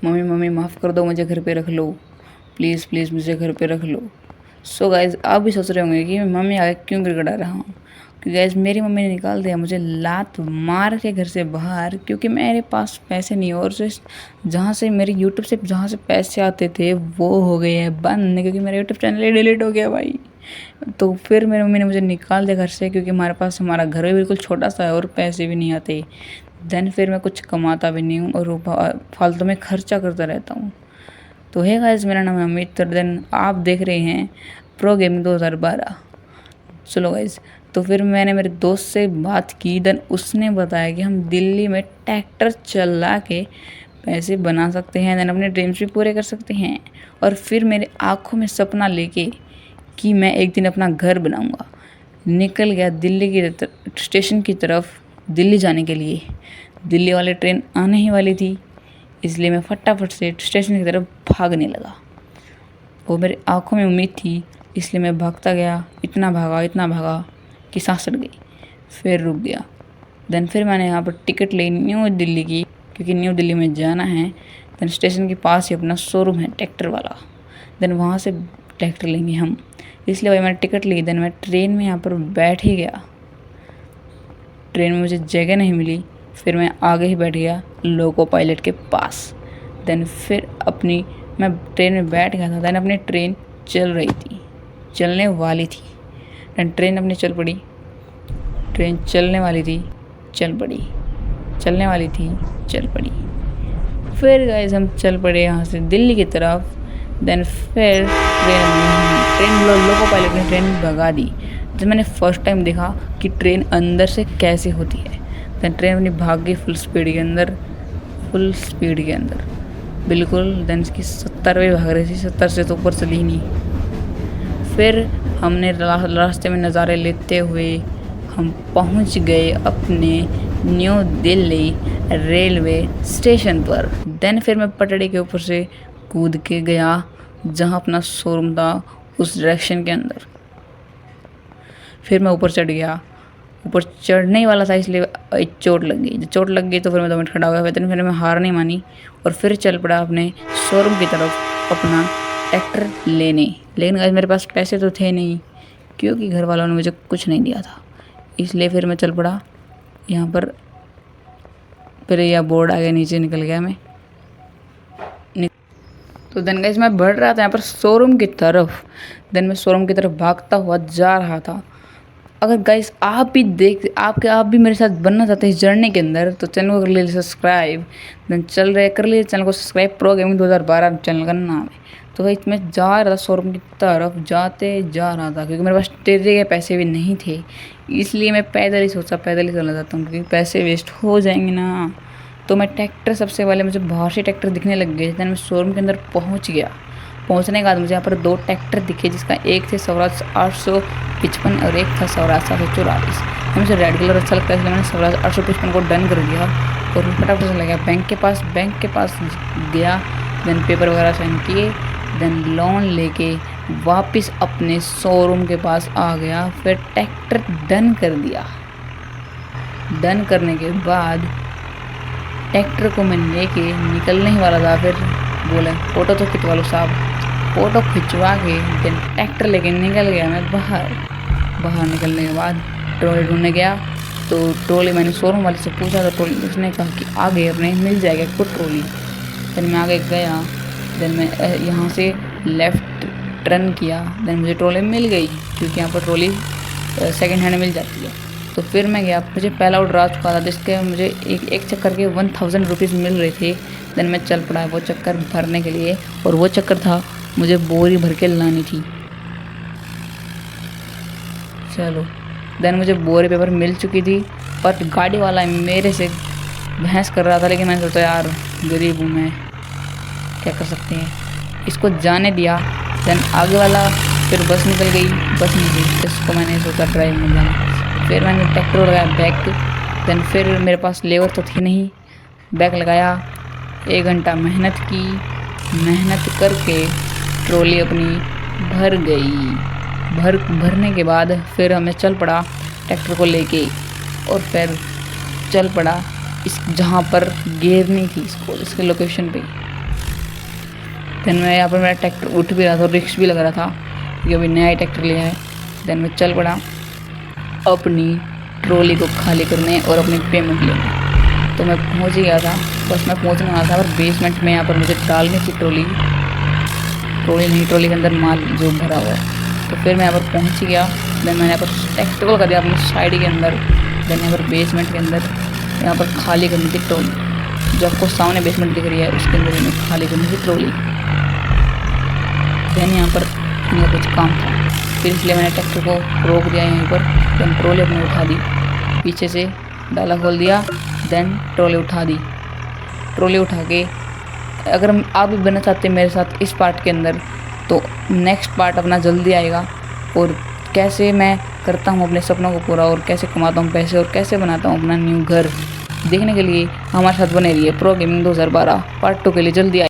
Mummy mummy माफ़ कर दो, मुझे घर पे रख लो, प्लीज़ प्लीज़ मुझे घर पे रख लो। सो गाइज़ आप भी सोच रहे होंगे कि मैं मम्मी आगे क्यों गिड़गिड़ा रहा हूँ, क्योंकि गाइज़ मेरी मम्मी ने निकाल दिया मुझे लात मार के घर से बाहर, क्योंकि मेरे पास पैसे नहीं, और जहाँ से मेरे यूट्यूब से जहाँ से पैसे आते थे वो हो गए हैं बंद, क्योंकि मेरा यूट्यूब चैनल ही डिलीट हो गया भाई। तो फिर मेरी मम्मी ने मुझे निकाल दिया घर से, क्योंकि हमारा घर भी बिल्कुल छोटा सा है और पैसे भी नहीं आते। देन फिर मैं कुछ कमाता भी नहीं हूँ और फालतू में खर्चा करता रहता हूँ। तो है गाइस, मेरा नाम है अमित, देन आप देख रहे हैं प्रो गेमिंग 2012। चलो गाइस, तो फिर मैंने मेरे दोस्त से बात की, देन उसने बताया कि हम दिल्ली में ट्रैक्टर चला के पैसे बना सकते हैं, देन अपने ड्रीम्स भी पूरे कर सकते हैं। और फिर मेरे आँखों में सपना लेके कि मैं एक दिन अपना घर बनाऊंगा, निकल गया दिल्ली की स्टेशन की तरफ, दिल्ली जाने के लिए। दिल्ली वाली ट्रेन आने ही वाली थी, इसलिए मैं फटाफट से स्टेशन की तरफ भागने लगा। वो मेरी आंखों में उम्मीद थी, इसलिए मैं भागता गया, इतना भागा कि सांस चढ़ गई, फिर रुक गया। देन फिर मैंने यहाँ पर टिकट ली न्यू दिल्ली की, क्योंकि न्यू दिल्ली में जाना है। देन स्टेशन के पास ही अपना शोरूम है ट्रैक्टर वाला, देन वहाँ से ट्रैक्टर लेंगे हम, इसलिए भाई मैंने टिकट ली। देन मैं ट्रेन में यहाँ पर बैठ ही गया, ट्रेन में मुझे जगह नहीं मिली, फिर मैं आगे ही बैठ गया लोको पायलट के पास। देन फिर मैं ट्रेन में बैठ गया था, देन अपनी ट्रेन चल रही थी, चलने वाली थी। देन ट्रेन अपनी चल पड़ी, ट्रेन चलने वाली थी, चल पड़ी, चलने वाली थी, चल पड़ी। फिर गाइस हम चल पड़े यहाँ से दिल्ली की तरफ। देन फिर ट्रेन लोको पायलट ने ट्रेन भगा दी। जब मैंने फर्स्ट टाइम देखा कि ट्रेन अंदर से कैसे होती है, देन ट्रेन अपनी भाग गई फुल स्पीड के अंदर बिल्कुल। देन इसकी 70 पे भाग रही थी, 70 से तो ऊपर चली ही नहीं। फिर हमने रास्ते में नज़ारे लेते हुए हम पहुंच गए अपने न्यू दिल्ली रेलवे स्टेशन पर। देन फिर मैं पटड़ी के ऊपर से कूद के गया जहां अपना शोरूम था, उस डायरेक्शन के अंदर। फिर मैं ऊपर चढ़ गया, ऊपर चढ़ने ही वाला था, इसलिए चोट लग गई। जब चोट लग गई तो फिर मैं 2 मिनट खड़ा हुआ, फिर मैं हार नहीं मानी और फिर चल पड़ा अपने शोरूम की तरफ अपना ट्रैक्टर लेने। लेकिन आज मेरे पास पैसे तो थे नहीं, क्योंकि घर वालों ने मुझे कुछ नहीं दिया था, इसलिए फिर मैं चल पड़ा यहाँ पर। फिर यह बोर्ड आगे नीचे निकल गया मैं। तो देन गाइस मैं बढ़ रहा था यहाँ पर शोरूम की तरफ। देन मैं शोरूम की तरफ भागता हुआ जा रहा था। अगर गाइस आप भी मेरे साथ बनना चाहते हैं इस जर्नी के अंदर, तो चैनल को कर लीजिए सब्सक्राइब। देन कर लीजिए चैनल को सब्सक्राइब, प्रो गेमिंग 2012 चैनल का नाम है। तो भाई मैं जा रहा था शोरूम की तरफ, जाते जा रहा था, क्योंकि मेरे पास ट्रेन के पैसे भी नहीं थे, इसलिए मैं पैदल ही चला जाता हूँ, क्योंकि पैसे वेस्ट हो जाएंगे ना। तो मैं ट्रैक्टर सबसे पहले मुझे बाहर से ट्रैक्टर दिखने लग गए। देन मैं शोरूम के अंदर पहुँच गया। पहुंचने के बाद मुझे यहाँ पर 2 ट्रैक्टर दिखे, जिसका एक थे स्वराज 855 और एक था स्वराज 744। मुझे रेड कलर अच्छा लगता है, इसलिए मैंने स्वराज 855 को डन कर दिया और फटाफट से चला गया बैंक के पास गया। देन पेपर वगैरह साइन किए, देन लोन लेके वापस अपने शोरूम के पास आ गया। फिर ट्रैक्टर डन कर दिया। डन करने के बाद ट्रैक्टर को मैं लेके निकलने ही वाला था, फिर बोले फ़ोटो तो खिंचवा लो साहब। फ़ोटो खिंचवा के देन ट्रैक्टर लेके निकल गया मैं बाहर निकलने के बाद ट्रॉली ढूंढने गया। तो ट्रॉली मैंने शोरूम वाले से पूछा, तो उसने कहा कि आगे अपने मिल जाएगा कोई ट्रॉली। देन मैं आगे गया, देन मैं यहाँ से लेफ़्ट टर्न किया, देन मुझे ट्रॉली मिल गई, क्योंकि यहाँ पर ट्रॉली सेकेंड हैंड मिल जाती है। तो फिर मैं गया, मुझे पहला ऑर्डर आ चुका था, जिसके मुझे एक चक्कर के 1000 रुपीज़ मिल रहे थे। देन मैं चल पड़ा वो चक्कर भरने के लिए, और वो चक्कर था मुझे बोरी भर के लानी थी। चलो, देन मुझे बोरी पेपर मिल चुकी थी, पर गाड़ी वाला मेरे से बहस कर रहा था, लेकिन मैंने सोचा यार गरीब हूँ मैं, क्या कर सकते हैं, इसको जाने दिया। देन आगे वाला फिर बस निकल गई, इसको मैंने सोचा ड्राइव मिल जाना। फिर मैंने ट्रैक्टर लगाया बैक। देन फिर मेरे पास लेबर तो थी नहीं, बैक लगाया, 1 घंटा मेहनत की, मेहनत करके ट्रॉली अपनी भर गई। भरने के बाद फिर हमें चल पड़ा ट्रैक्टर को लेके, और फिर चल पड़ा जहाँ पर गिरनी थी इसके लोकेशन पे। देन मैं यहाँ पर मेरा ट्रैक्टर उठ भी रहा था और रिक्स भी लग रहा था क्योंकि अभी नया ही ट्रैक्टर लिया है। देन मैं चल पड़ा अपनी ट्रॉली को खाली करने और अपनी पेमेंट लेने। तो मैं पहुँच ही गया था, बस मैं पहुँचने वाला था और बेसमेंट में यहाँ पर मुझे डालनी थी ट्रॉली के अंदर माल जो भरा हुआ है। तो फिर मैं यहाँ पर पहुँच ही गया। देन मैंने यहाँ पर ट्रैक्टर को कर दिया अपनी साइड के अंदर। देन यहाँ पर बेसमेंट के अंदर यहाँ पर खाली करनी थी ट्रॉली, जो आपको सामने बेसमेंट दिख रही है उसके अंदर हमें खाली करनी थी ट्रॉली। देन यहाँ पर मेरा कुछ काम था, फिर इसलिए मैंने ट्रैक्टर को रोक दिया यहीं पर। देन ट्रॉली अपने उठा दी, पीछे से डाला खोल दिया, देन ट्रॉली उठा दी। ट्रॉली उठा के अगर आप भी बनना चाहते हैं मेरे साथ इस पार्ट के अंदर, तो नेक्स्ट पार्ट अपना जल्दी आएगा। और कैसे मैं करता हूँ अपने सपनों को पूरा, और कैसे कमाता हूँ पैसे, और कैसे बनाता हूँ अपना न्यू घर, देखने के लिए हमारे साथ बने रहिए। प्रो गेमिंग 2012 पार्ट 2 के लिए जल्दी